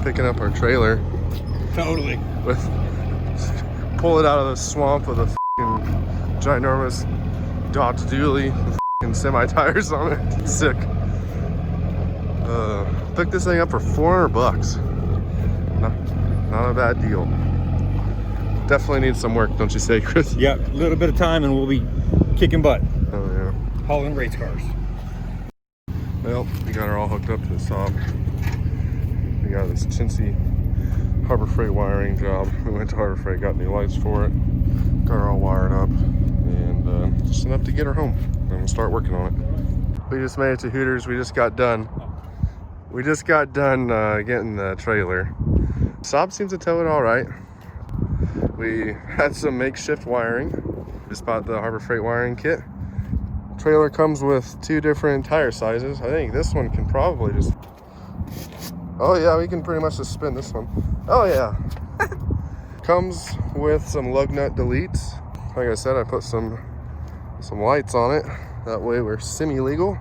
picking up our trailer. Totally. Pull it out of the swamp with a f***ing ginormous Dodge Dually with f***ing semi-tires on it. Sick. Picked this thing up for 400 bucks. Not a bad deal. Definitely needs some work, don't you say, Chris? Yep, a little bit of time and we'll be kicking butt. Oh yeah. Hauling race cars. Well, we got her all hooked up to the Saab. We got this chintzy Harbor Freight wiring job. We went to Harbor Freight, got new lights for it, got her all wired up, and just enough to get her home. And we'll start working on it. We just made it to Hooters. We just got done. Getting the trailer. Saab seems to tow it all right. We had some makeshift wiring. Just bought the Harbor Freight wiring kit. Trailer comes with 2 different tire sizes. I think this one can probably just... Oh yeah, we can pretty much just spin this one. Oh yeah. Comes with some lug nut deletes. Like I said, I put some lights on it. That way we're semi-legal.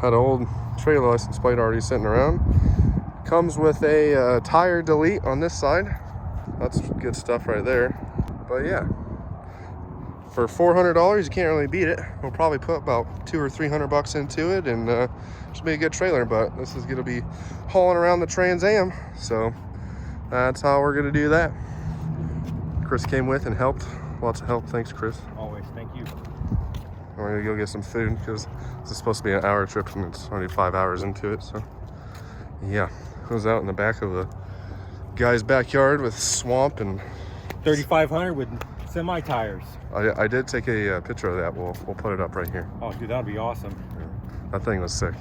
Had an old trailer license plate already sitting around. Comes with a tire delete on this side. That's good stuff right there. But yeah, for $400, you can't really beat it. We'll probably put about $200 or $300 into it, and should be a good trailer. But this is gonna be hauling around the Trans Am, so that's how we're gonna do that. Chris came with and helped. Lots of help. Thanks, Chris. Always, thank you. We're gonna go get some food because this is supposed to be an hour trip and it's already 5 hours into it. So yeah, I was out in the back of a guy's backyard with swamp and 3,500 with semi tires. I did take a picture of that. We'll put it up right here. Oh, dude, that'd be awesome. Yeah, that thing was sick.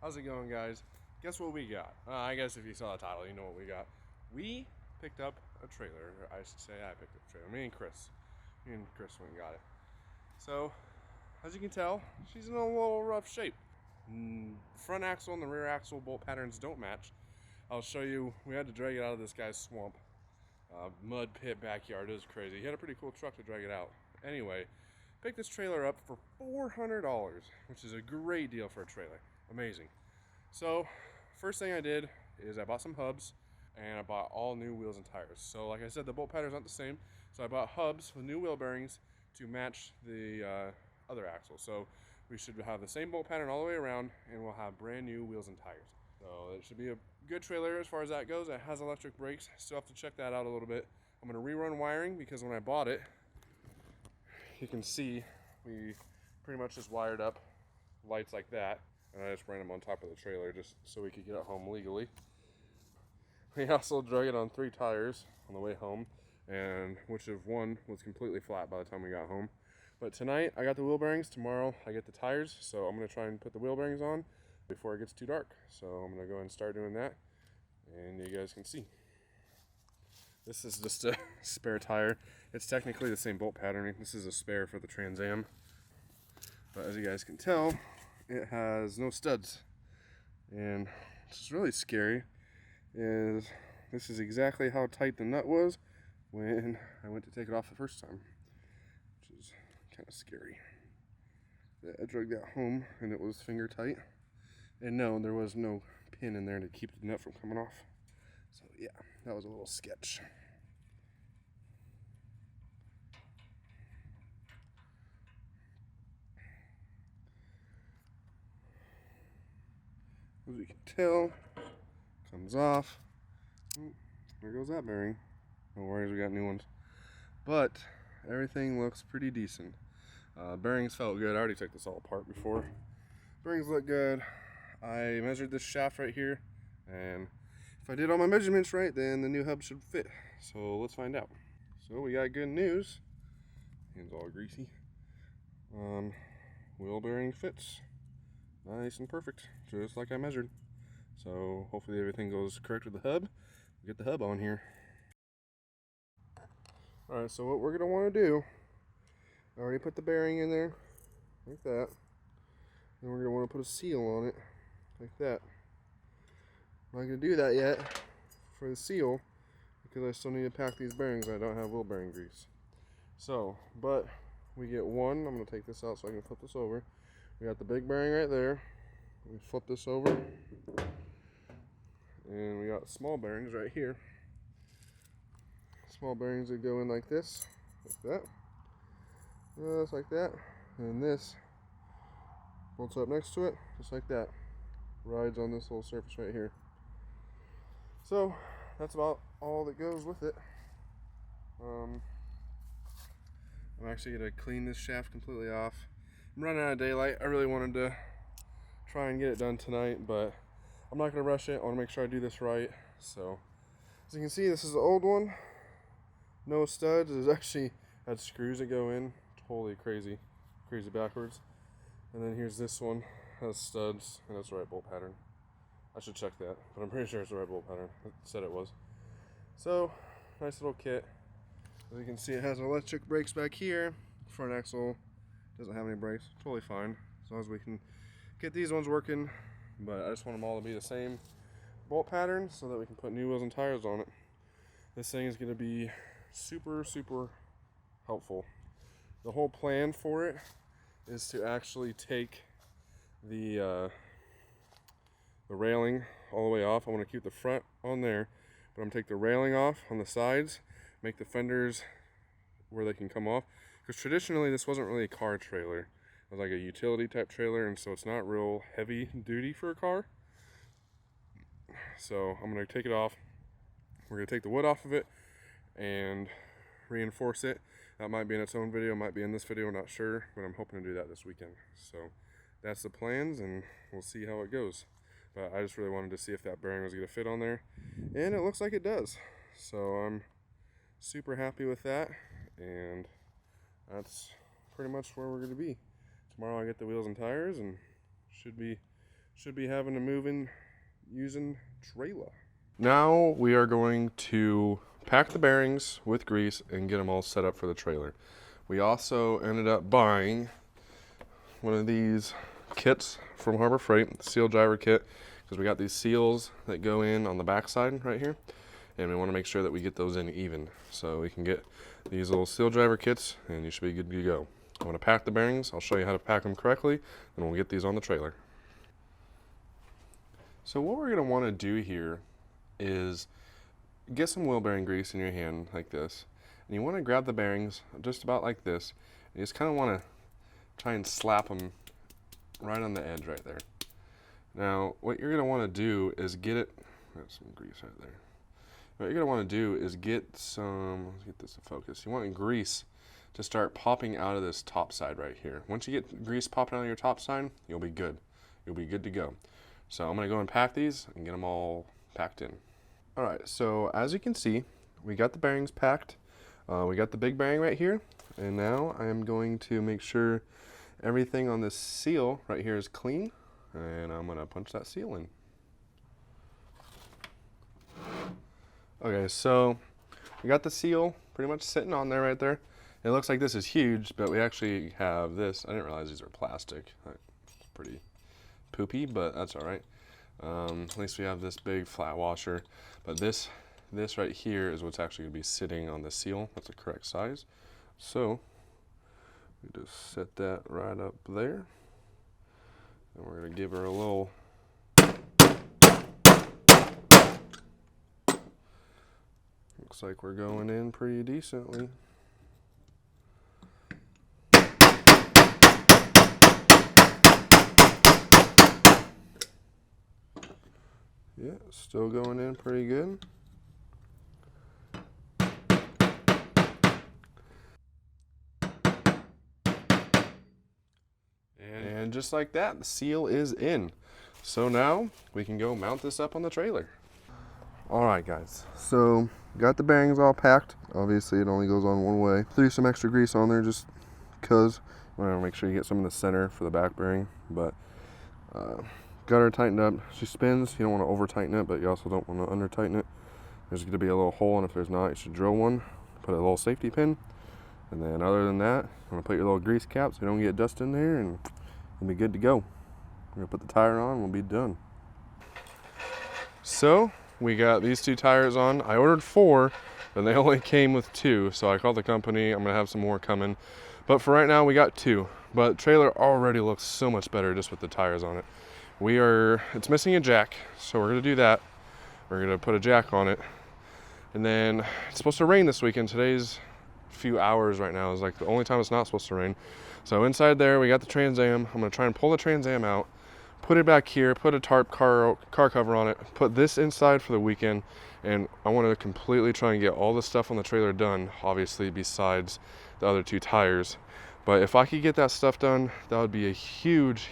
How's it going, guys? Guess what we got? I guess if you saw the title, you know what we got. We picked up a trailer. Or I should say I picked up a trailer. Me and Chris went and got it. So, as you can tell, she's in a little rough shape. Front axle and the rear axle bolt patterns don't match. I'll show you. We had to drag it out of this guy's swamp. Mud pit backyard. It was crazy. He had a pretty cool truck to drag it out. Anyway, picked this trailer up for $400, which is a great deal for a trailer. Amazing. So, first thing I did is I bought some hubs and I bought all new wheels and tires. So, like I said, the bolt patterns aren't the same. So I bought hubs with new wheel bearings to match the other axle. So we should have the same bolt pattern all the way around, and we'll have brand new wheels and tires. So it should be a good trailer as far as that goes. It has electric brakes. Still have to check that out a little bit. I'm going to rerun wiring because when I bought it, you can see we pretty much just wired up lights like that, and I just ran them on top of the trailer just so we could get it home legally. We also drug it on 3 tires on the way home, and which of one was completely flat by the time we got home. But tonight I got the wheel bearings, tomorrow I get the tires, so I'm going to try and put the wheel bearings on before it gets too dark. So I'm going to go ahead and start doing that, and you guys can see. This is just a spare tire. It's technically the same bolt patterning. This is a spare for the Trans Am, but as you guys can tell, it has no studs. And what's really scary is this is exactly how tight the nut was when I went to take it off the first time, which is kind of scary. I dragged that home and it was finger tight, and no, there was no pin in there to keep the nut from coming off. So yeah, that was a little sketch. As you can tell, comes off. There goes that bearing. No worries, we got new ones. But everything looks pretty decent. Bearings felt good. I already took this all apart before. Bearings look good. I measured this shaft right here, and if I did all my measurements right, then the new hub should fit. So let's find out. So we got good news. Hands all greasy. Wheel bearing fits. Nice and perfect, just like I measured. So hopefully everything goes correct with the hub. We'll get the hub on here. Alright, so what we're going to want to do, I already put the bearing in there, like that. Then we're going to want to put a seal on it, like that. I'm not going to do that yet for the seal, because I still need to pack these bearings and I don't have wheel bearing grease. So, but we get one. I'm going to take this out so I can flip this over. We got the big bearing right there. We flip this over. And we got small bearings right here. Small bearings that go in like this, like that. Just like that. And this bolts up next to it, just like that. Rides on this little surface right here. So, that's about all that goes with it. I'm actually going to clean this shaft completely off. I'm running out of daylight. I really wanted to try and get it done tonight, but I'm not going to rush it. I want to make sure I do this right. So, as you can see, this is the old one. No studs. It actually had screws that go in. Totally crazy backwards. And then here's this one. Has studs, and that's the right bolt pattern. I should check that, but I'm pretty sure it's the right bolt pattern. It said it was. So, nice little kit. As you can see, it has electric brakes back here. Front axle doesn't have any brakes. Totally fine, as long as we can get these ones working. But I just want them all to be the same bolt pattern so that we can put new wheels and tires on it. This thing is going to be super helpful. The whole plan for it is to actually take the railing all the way off. I want to keep the front on there, but I'm going to take the railing off on the sides, make the fenders where they can come off. Because traditionally this wasn't really a car trailer. It was like a utility type trailer, and so it's not real heavy duty for a car. So I'm going to take it off. We're going to take the wood off of it and reinforce it. That might be in its own video, might be in this video, I'm not sure, but I'm hoping to do that this weekend. So that's the plans, and we'll see how it goes. But I just really wanted to see if that bearing was going to fit on there, and it looks like it does. So I'm super happy with that, and that's pretty much where we're going to be. Tomorrow I get the wheels and tires, and should be having to move in using trailer. Now we are going to pack the bearings with grease and get them all set up for the trailer. We also ended up buying one of these kits from Harbor Freight, the seal driver kit, because we got these seals that go in on the back side right here, and we want to make sure that we get those in even. So we can get these little seal driver kits, and you should be good to go. I want to pack the bearings. I'll show you how to pack them correctly, and we'll get these on the trailer. So what we're going to want to do here is get some wheel bearing grease in your hand like this, and you want to grab the bearings just about like this, and you just kind of want to try and slap them right on the edge right there. Now what you're going to want to do is get it, got some grease right there. What you're going to want to do is get some, let's get this to focus, you want grease to start popping out of this top side right here. Once you get grease popping out of your top side, you'll be good. You'll be good to go. So I'm going to go and pack these and get them all packed in. Alright, so as you can see, we got the bearings packed. We got the big bearing right here, and now I am going to make sure everything on this seal right here is clean, and I'm going to punch that seal in. Okay, so we got the seal pretty much sitting on there right there. It looks like this is huge, but we actually have this. I didn't realize these are plastic. It's pretty poopy, but that's alright. At least we have this big flat washer, but this right here is what's actually going to be sitting on the seal. That's the correct size. So we just set that right up there, and we're going to give her a little looks like we're going in pretty decently. Yeah, still going in pretty good. And just like that, the seal is in. So now we can go mount this up on the trailer. Alright guys, so got the bearings all packed. Obviously it only goes on one way. Threw some extra grease on there just because. I want to make sure you get some in the center for the back bearing, but got her tightened up. She spins. You don't want to over tighten it, but you also don't want to under tighten it. There's going to be a little hole, and if there's not, you should drill one. Put a little safety pin, and then other than that, I'm going to put your little grease cap so you don't get dust in there, and you'll be good to go. We're going to put the tire on, and we'll be done. So we got these two tires on. I ordered 4, but and they only came with 2. So I called the company. I'm gonna have some more coming, but for right now we got 2. But trailer already looks so much better just with the tires on it. It's missing a jack, so we're gonna do that. We're gonna put a jack on it, and then it's supposed to rain this weekend. Today's few hours right now is like the only time it's not supposed to rain. So inside there we got the Trans Am. I'm gonna try and pull the Trans Am out, put it back here, put a tarp car cover on it, put this inside for the weekend, and I want to completely try and get all the stuff on the trailer done, obviously besides the other 2 tires. But if I could get that stuff done, that would be a huge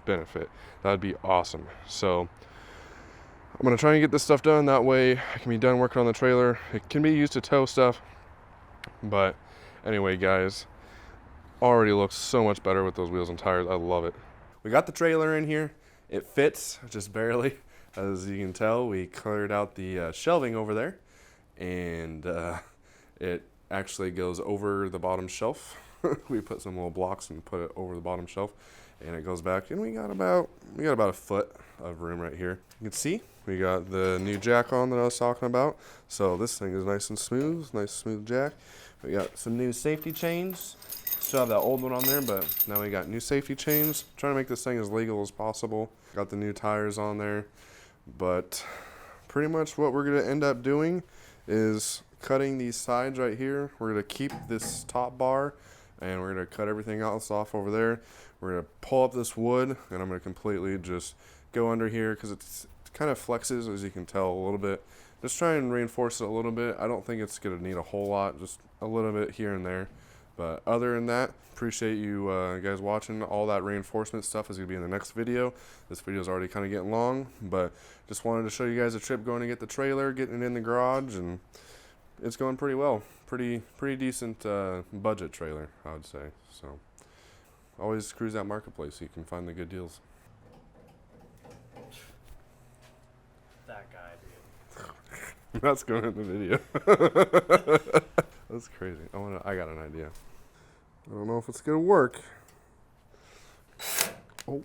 benefit. That would be awesome. So I'm gonna try and get this stuff done, that way I can be done working on the trailer. It can be used to tow stuff, but anyway guys, already looks so much better with those wheels and tires. I love it. We got the trailer in here. It fits just barely. As you can tell, we cleared out the shelving over there, and it actually goes over the bottom shelf. We put some little blocks and put it over the bottom shelf, and it goes back, and we got about a foot of room right here. You can see we got the new jack on that I was talking about. So this thing is nice and smooth, nice smooth jack. We got some new safety chains. Still have that old one on there, but now we got new safety chains. Trying to make this thing as legal as possible. Got the new tires on there, but pretty much what we're gonna end up doing is cutting these sides right here. We're gonna keep this top bar, and we're gonna cut everything else off over there. We're gonna pull up this wood, and I'm gonna completely just go under here because it kind of flexes, as you can tell, a little bit. Just try and reinforce it a little bit. I don't think it's gonna need a whole lot, just a little bit here and there. But other than that, appreciate you guys watching. All that reinforcement stuff is going to be in the next video. This video is already kind of getting long, but just wanted to show you guys a trip going to get the trailer, getting it in the garage, and it's going pretty well. Pretty decent budget trailer, I would say. So always cruise that marketplace so you can find the good deals. That guy, dude. That's going in the video. That's crazy. I got an idea. I don't know if it's gonna work. Oh.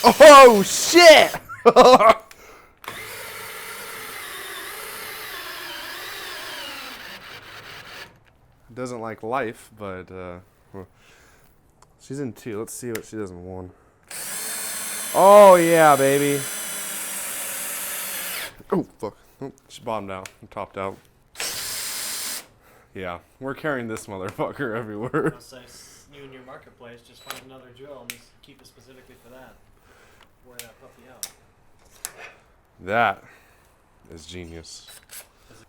Oh shit! Doesn't like life, but well, she's in 2. Let's see what she does in 1. Oh yeah, baby. Oh fuck! Oh, she bottomed out and topped out. Yeah, we're carrying this motherfucker everywhere. I'll say you and your marketplace, just find another drill and just keep it specifically for that. Wear that puppy out. That is genius.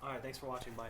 Alright, thanks for watching. Bye.